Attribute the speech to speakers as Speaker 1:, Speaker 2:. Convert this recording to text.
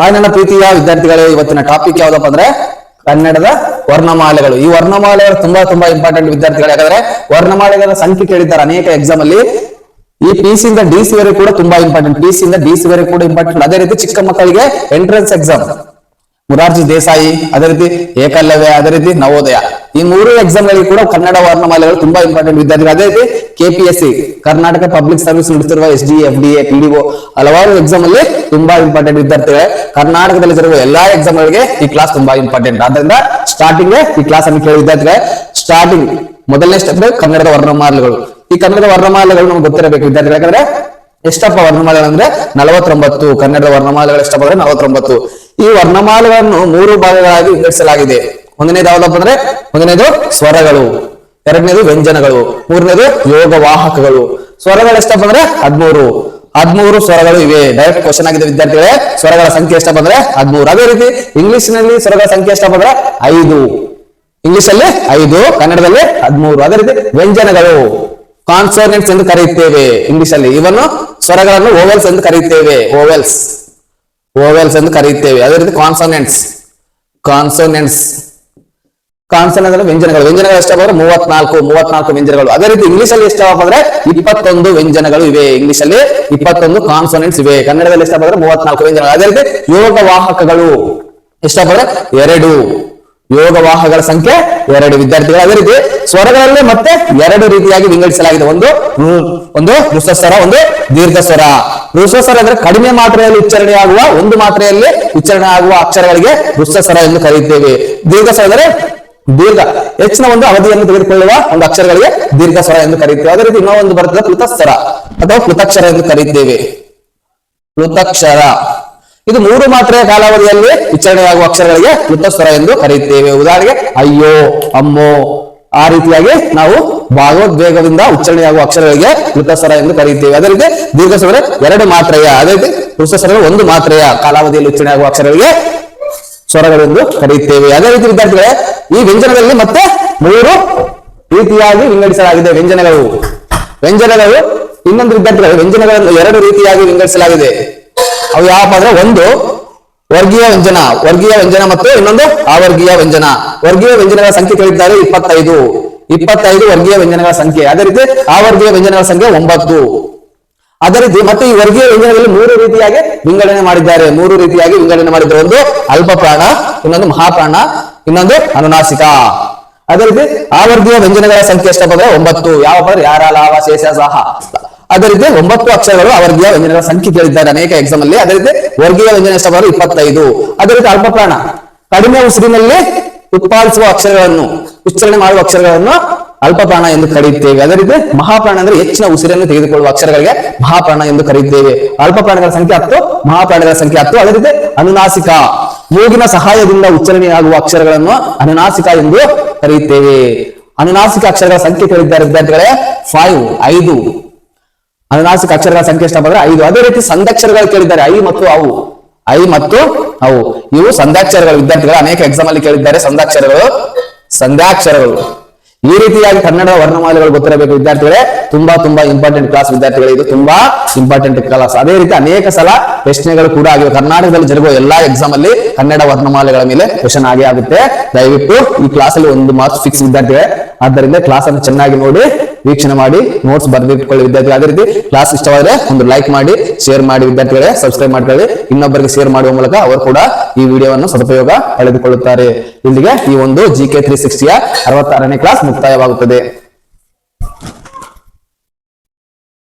Speaker 1: ನನ್ನ ಪ್ರೀತಿಯ ವಿದ್ಯಾರ್ಥಿಗಳೇ, ಇವತ್ತಿನ ಟಾಪಿಕ್ ಯಾವ್ದಪ್ಪ ಅಂದ್ರೆ ಕನ್ನಡದ ವರ್ಣಮಾಲೆಗಳು. ಈ ವರ್ಣಮಾಲೆಗಳು ತುಂಬಾ ಇಂಪಾರ್ಟೆಂಟ್ ವಿದ್ಯಾರ್ಥಿಗಳು. ಯಾಕಂದ್ರೆ ವರ್ಣಮಾಲೆಗಳ ಸಂಖ್ಯೆ ಕೇಳಿದ್ದಾರೆ ಅನೇಕ ಎಕ್ಸಾಮ್ ಅಲ್ಲಿ. ಈ PC ಇಂದ DC ವರೆಗೂ ಕೂಡ ತುಂಬಾ ಇಂಪಾರ್ಟೆಂಟ್. PC ಇಂದ DC ವರೆಗೂ ಕೂಡ ಇಂಪಾರ್ಟೆಂಟ್. ಅದೇ ರೀತಿ ಚಿಕ್ಕ ಮಕ್ಕಳಿಗೆ ಎಂಟ್ರೆನ್ಸ್ ಎಕ್ಸಾಮ್ ಮುರಾರ್ಜಿ ದೇಸಾಯಿ, ಅದೇ ರೀತಿ ಏಕಲವ್ಯ, ಅದೇ ರೀತಿ ನವೋದಯ, ಈ ಮೂರು ಎಕ್ಸಾಮ್ ಗಳಿಗೆ ಕೂಡ ಕನ್ನಡ ವರ್ಣಮಾಲೆಗಳು ತುಂಬಾ ಇಂಪಾರ್ಟೆಂಟ್ ವಿದ್ಯಾರ್ಥಿಗಳು. ಅದೇ ರೀತಿ KPSC ಕರ್ನಾಟಕ ಪಬ್ಲಿಕ್ ಸರ್ವಿಸ್ ನಡೆಸುತ್ತಿರುವ SD, FDA, PDO ಹಲವಾರು ಎಕ್ಸಾಮ್ ಅಲ್ಲಿ ತುಂಬಾ ಇಂಪಾರ್ಟೆಂಟ್ ವಿದ್ಯಾರ್ಥಿಗಳೇ. ಕರ್ನಾಟಕದಲ್ಲಿ ಜರುಗುವ ಎಲ್ಲಾ ಎಕ್ಸಾಮ್ ಗಳಿಗೆ ಈ ಕ್ಲಾಸ್ ತುಂಬಾ ಇಂಪಾರ್ಟೆಂಟ್. ಆದ್ದರಿಂದ ಸ್ಟಾರ್ಟಿಂಗ್ ಈ ಕ್ಲಾಸ್ ಅನ್ನು ಕೇಳಿ ವಿದ್ಯಾರ್ಥಿಗಳೇ. ಸ್ಟಾರ್ಟಿಂಗ್ ಮೊದಲನೇ ಸ್ಟೆಪ್ ಕನ್ನಡದ ವರ್ಣಮಾಲೆಗಳು. ಈ ಕನ್ನಡದ ವರ್ಣಮಾಲೆಗಳು ನಮ್ಗೆ ಗೊತ್ತಿರಬೇಕು ವಿದ್ಯಾರ್ಥಿಗಳು. ಯಾಕಂದ್ರೆ ಎಷ್ಟಪ್ಪ ವರ್ಣಮಾಲೆಗಳು ಅಂದ್ರೆ 49. ಕನ್ನಡದ ವರ್ಣಮಾಲೆಗಳು ಎಷ್ಟಪ್ಪ ಅಂದ್ರೆ 49. ಈ ವರ್ಣಮಾಲೆಗಳನ್ನು 3 ಭಾಗಗಳಾಗಿ ವಿಂಗಡಿಸಲಾಗಿದೆ. ಒಂದನೇದು ಯಾವ್ದಪ್ಪ ಅಂದ್ರೆ ಒಂದನೇದು ಸ್ವರಗಳು, ಎರಡನೇದು ವ್ಯಂಜನಗಳು, ಮೂರನೇದು ಯೋಗವಾಹಕಗಳು. ಸ್ವರಗಳು ಎಷ್ಟಪ್ಪ ಅಂದ್ರೆ 13 ಸ್ವರಗಳು ಇವೆ. ಡೈರೆಕ್ಟ್ ಕ್ವಶನ್ ಆಗಿದೆ ವಿದ್ಯಾರ್ಥಿಗಳೇ. ಸ್ವರಗಳ ಸಂಖ್ಯೆ ಎಷ್ಟಪ್ಪ ಅಂದ್ರೆ 13. ಅದೇ ರೀತಿ ಇಂಗ್ಲಿಷ್ ನಲ್ಲಿ ಸ್ವರಗಳ ಸಂಖ್ಯೆ ಎಷ್ಟಪ್ಪ ಅಂದ್ರೆ 5. ಇಂಗ್ಲಿಷ್ ಅಲ್ಲಿ 5, ಕನ್ನಡದಲ್ಲಿ 13. ಅದೇ ರೀತಿ ವ್ಯಂಜನಗಳು ಕಾನ್ಸೋನೆಂಟ್ಸ್ ಎಂದು ಕರೆಯುತ್ತೇವೆ ಇಂಗ್ಲಿಷ್ ಅಲ್ಲಿ. ಇವನ್ನು ಸ್ವರಗಳನ್ನು ಓವೆಲ್ಸ್ ಎಂದು ಕರೆಯುತ್ತೇವೆ. ಓವೆಲ್ಸ್ ಎಂದು ಕರೆಯುತ್ತೇವೆ. ಅದೇ ರೀತಿ ಕಾನ್ಸೋನೆಂಟ್ಸ್ ಅಂದ್ರೆ ವ್ಯಂಜನಗಳು ಎಷ್ಟಪ್ಪ ಅಂದ್ರೆ 34 ವ್ಯಂಜನಗಳು. ಅದೇ ರೀತಿ ಇಂಗ್ಲಿಷ್ ಅಲ್ಲಿ ಎಷ್ಟಪ್ಪ ಅಂದ್ರೆ 21 ವ್ಯಂಜನಗಳು ಇವೆ. ಇಂಗ್ಲಿಷ್ ಅಲ್ಲಿ 21 ಕಾನ್ಸೋನೆಂಟ್ಸ್ ಇವೆ. ಕನ್ನಡದಲ್ಲಿ ಎಷ್ಟಪ್ಪ ಅಂದ್ರೆ 34 ವ್ಯಂಜನಗಳು. ಅದೇ ರೀತಿ ಯೋಗವಾಹಕಗಳು ಎಷ್ಟಪ್ಪ ಅಂದ್ರೆ 2. ಯೋಗವಾಹಕಗಳ ಸಂಖ್ಯೆ 2 ವಿದ್ಯಾರ್ಥಿಗಳು. ಅದೇ ರೀತಿ ಸ್ವರಗಳಲ್ಲಿ ಮತ್ತೆ 2 ರೀತಿಯಾಗಿ ವಿಂಗಡಿಸಲಾಗಿದೆ. ಒಂದು ಹೃಸ್ವ ಸ್ವರ, ಒಂದು ದೀರ್ಘ ಸ್ವರ. ಹೃಸ್ವ ಸ್ವರ ಅಂದ್ರೆ ಕಡಿಮೆ ಮಾತ್ರೆಯಲ್ಲಿ ಉಚ್ಚಾರಣೆ ಆಗುವ, ಒಂದು ಮಾತ್ರೆಯಲ್ಲಿ ಉಚ್ಚಾರಣೆ ಆಗುವ ಅಕ್ಷರಗಳಿಗೆ ಹೃಸ್ವ ಸ್ವರ ಎಂದು ಕರೆಯುತ್ತೇವೆ. ದೀರ್ಘ ಸ್ವರ ಅಂದ್ರೆ ಹೆಚ್ಚಿನ ಒಂದು ಅವಧಿಯನ್ನು ತೆಗೆದುಕೊಳ್ಳುವ ಒಂದು ಅಕ್ಷರಗಳಿಗೆ ದೀರ್ಘ ಸ್ವರ ಎಂದು ಕರೆಯುತ್ತೇವೆ. ಅದೇ ರೀತಿ ಇನ್ನೊಂದು ಬರ್ತದೆ ಪ್ಲುತಸ್ವರ ಅಥವಾ ಪ್ಲುತಕ್ಷರ ಎಂದು ಕರೆಯುತ್ತೇವೆ. ಪ್ಲುತಕ್ಷರ ಇದು 3 ಮಾತ್ರೆಯ ಕಾಲಾವಧಿಯಲ್ಲಿ ಉಚ್ಚಾರಣೆಯಾಗುವ ಅಕ್ಷರಗಳಿಗೆ ಪ್ಲುತಸ್ವರ ಎಂದು ಕರೆಯುತ್ತೇವೆ. ಉದಾಹರಣೆಗೆ ಅಯ್ಯೋ, ಅಮ್ಮೋ, ಆ ರೀತಿಯಾಗಿ ನಾವು ಭಾವೋದ್ವೇಗದಿಂದ ಉಚ್ಚಾರಣೆಯಾಗುವ ಅಕ್ಷರಗಳಿಗೆ ಪ್ಲುತಸ್ವರ ಎಂದು ಕರೆಯುತ್ತೇವೆ. ಅದೇ ರೀತಿ ದೀರ್ಘ ಸ್ವರ 2 ಮಾತ್ರೆಯ, ಅದೇ ರೀತಿ ಹೃಸ್ವ ಸ್ವರ 1 ಮಾತ್ರೆಯ ಕಾಲಾವಧಿಯಲ್ಲಿ ಉಚ್ಚಾರಣೆಯಾಗುವ ಅಕ್ಷರಗಳಿಗೆ ಸ್ವರಗಳೆಂದು ಕರೆಯುತ್ತೇವೆ. ಅದೇ ರೀತಿ ವಿದ್ಯಾರ್ಥಿಗಳೇ, ಈ ವ್ಯಂಜನದಲ್ಲಿ ಮತ್ತೆ 3 ರೀತಿಯಾಗಿ ವಿಂಗಡಿಸಲಾಗಿದೆ. ವ್ಯಂಜನಗಳು ಇನ್ನೊಂದು ವಿದ್ಯಾರ್ಥಿಗಳು ವ್ಯಂಜನಗಳನ್ನು 2 ರೀತಿಯಾಗಿ ವಿಂಗಡಿಸಲಾಗಿದೆ. ಅವು ಯಾವಪ್ಪ ಅಂದ್ರೆ ಒಂದು ವರ್ಗೀಯ ವ್ಯಂಜನ ಮತ್ತು ಇನ್ನೊಂದು ಅವರ್ಗೀಯ ವ್ಯಂಜನ. ವರ್ಗೀಯ ವ್ಯಂಜನಗಳ ಸಂಖ್ಯೆ ಕೇಳಿದ್ದಾರೆ 25 ವರ್ಗೀಯ ವ್ಯಂಜನಗಳ ಸಂಖ್ಯೆ. ಅದೇ ರೀತಿ ಅವರ್ಗೀಯ ವ್ಯಂಜನಗಳ ಸಂಖ್ಯೆ 9. ಅದೇ ರೀತಿ ಮತ್ತೆ ಈ ವರ್ಗೀಯ ವ್ಯಂಜನದಲ್ಲಿ 3 ರೀತಿಯಾಗಿ ವಿಂಗಡಣೆ ಮಾಡಿದ್ದಾರೆ. ಒಂದು ಅಲ್ಪಪ್ರಾಣ, ಇನ್ನೊಂದು ಮಹಾಪ್ರಾಣ, ಇನ್ನೊಂದು ಅನುನಾಸಿಕ. ಅದೇ ರೀತಿ ಆವರ್ಗೀಯ ವ್ಯಂಜನಗಳ ಸಂಖ್ಯೆ ಎಷ್ಟಪ್ಪ ಅಂದ್ರೆ 9. ಯಾವಪ್ಪ ಅಂದ್ರೆ ಯಾರ, ಲಾವ, ಶೇಷ, ಸಹ. ಅದೇ ರೀತಿ 9 ಅಕ್ಷರಗಳು ಅವರ್ಗೀಯ ವ್ಯಂಜನಗಳ ಸಂಖ್ಯೆ ಕೇಳಿದ್ದಾರೆ ಅನೇಕ ಎಕ್ಸಾಮ್ ಅಲ್ಲಿ. ಅದೇ ರೀತಿ ವರ್ಗೀಯ ವ್ಯಂಜನ ಎಷ್ಟಪ್ಪ ಅಂದ್ರೆ 25. ಅದೇ ರೀತಿ ಅಲ್ಪಪ್ರಾಣ ಕಡಿಮೆ ಉಸಿರಿನಲ್ಲಿ ಉತ್ಪಾದಿಸುವ ಅಕ್ಷರಗಳನ್ನು, ಉಚ್ಚಾರಣೆ ಮಾಡುವ ಅಕ್ಷರಗಳನ್ನು ಅಲ್ಪಪ್ರಾಣ ಎಂದು ಕರೆಯುತ್ತೇವೆ. ಅದೇ ರೀತಿ ಮಹಾಪ್ರಾಣ ಅಂದ್ರೆ ಹೆಚ್ಚಿನ ಉಸಿರನ್ನು ತೆಗೆದುಕೊಳ್ಳುವ ಅಕ್ಷರಗಳಿಗೆ ಮಹಾಪ್ರಾಣ ಎಂದು ಕರೆಯುತ್ತೇವೆ. ಅಲ್ಪಪ್ರಾಣಗಳ ಸಂಖ್ಯೆ 10, ಮಹಾಪ್ರಾಣಗಳ ಸಂಖ್ಯೆ 10. ಅದೇ ರೀತಿ ಅನುನಾಸಿಕ ಮೂಗಿನ ಸಹಾಯದಿಂದ ಉಚ್ಚಾರಣೆಯಾಗುವ ಅಕ್ಷರಗಳನ್ನು ಅನುನಾಸಿಕ ಎಂದು ಕರೆಯುತ್ತೇವೆ. ಅನುನಾಸಿಕ ಅಕ್ಷರಗಳ ಸಂಖ್ಯೆ ಕೇಳಿದ್ದಾರೆ ವಿದ್ಯಾರ್ಥಿಗಳೇ 5. ಅನುನಾಸಿಕ ಅಕ್ಷರಗಳ ಸಂಖ್ಯೆ ಎಷ್ಟಪ್ಪ ಅಂದ್ರೆ 5. ಅದೇ ರೀತಿ ಸಂಧ್ಯಾಕ್ಷರಗಳು ಕೇಳಿದ್ದಾರೆ ಐ ಮತ್ತು ಅವು. ಇವು ಸಂಧ್ಯಾಕ್ಷರಗಳು ವಿದ್ಯಾರ್ಥಿಗಳು. ಅನೇಕ ಎಕ್ಸಾಮ್ ಅಲ್ಲಿ ಕೇಳಿದ್ದಾರೆ ಸಂಧ್ಯಾಕ್ಷರಗಳು. ಈ ರೀತಿಯಾಗಿ ಕನ್ನಡ ವರ್ಣಮಾಲೆಗಳು ಗೊತ್ತಿರಬೇಕು ವಿದ್ಯಾರ್ಥಿಗಳೇ. ತುಂಬಾ ಇಂಪಾರ್ಟೆಂಟ್ ಕ್ಲಾಸ್ ವಿದ್ಯಾರ್ಥಿಗಳೇ. ಇದು ತುಂಬಾ ಇಂಪಾರ್ಟೆಂಟ್ ಕ್ಲಾಸ್. ಅದೇ ರೀತಿ ಅನೇಕ ಸಲ ಪ್ರಶ್ನೆಗಳು ಕೂಡ ಆಗಿವೆ. ಕರ್ನಾಟಕದಲ್ಲಿ ಜರುಗುವ ಎಲ್ಲಾ ಎಕ್ಸಾಮ್ ಅಲ್ಲಿ ಕನ್ನಡ ವರ್ಣಮಾಲೆಗಳ ಮೇಲೆ ಕ್ವೆಶ್ಚನ್ ಆಗುತ್ತೆ. ದಯವಿಟ್ಟು ಈ ಕ್ಲಾಸ್ ಅಲ್ಲಿ 1 ಮಾರ್ಕ್ಸ್ ಫಿಕ್ಸ್ ವಿದ್ಯಾರ್ಥಿಗಳೇ. ಆದ್ದರಿಂದ ಕ್ಲಾಸ್ ಅನ್ನು ಚೆನ್ನಾಗಿ ನೋಡಿ, ವೀಕ್ಷಣೆ ಮಾಡಿ, ನೋಟ್ಸ್ ಬರೆದಿಟ್ಕೊಳ್ಳಿ ವಿದ್ಯಾರ್ಥಿಗಳು. ಅದೇ ರೀತಿ ಕ್ಲಾಸ್ ಇಷ್ಟವಾದರೆ ಒಂದು ಲೈಕ್ ಮಾಡಿ, ಶೇರ್ ಮಾಡಿ ವಿದ್ಯಾರ್ಥಿಗಳೇ. ಸಬ್ಸ್ಕ್ರೈಬ್ ಮಾಡ್ಕೊಳ್ಳಿ. ಇನ್ನೊಬ್ಬರಿಗೆ ಶೇರ್ ಮಾಡುವ ಮೂಲಕ ಅವರು ಕೂಡ ಈ ವಿಡಿಯೋವನ್ನು ಸದುಪಯೋಗ ಪಡೆದುಕೊಳ್ಳುತ್ತಾರೆ. ಇಲ್ಲಿಗೆ ಈ ಒಂದು GK 360ಯ 66ನೇ ಕ್ಲಾಸ್ ಮುಕ್ತಾಯವಾಗುತ್ತದೆ.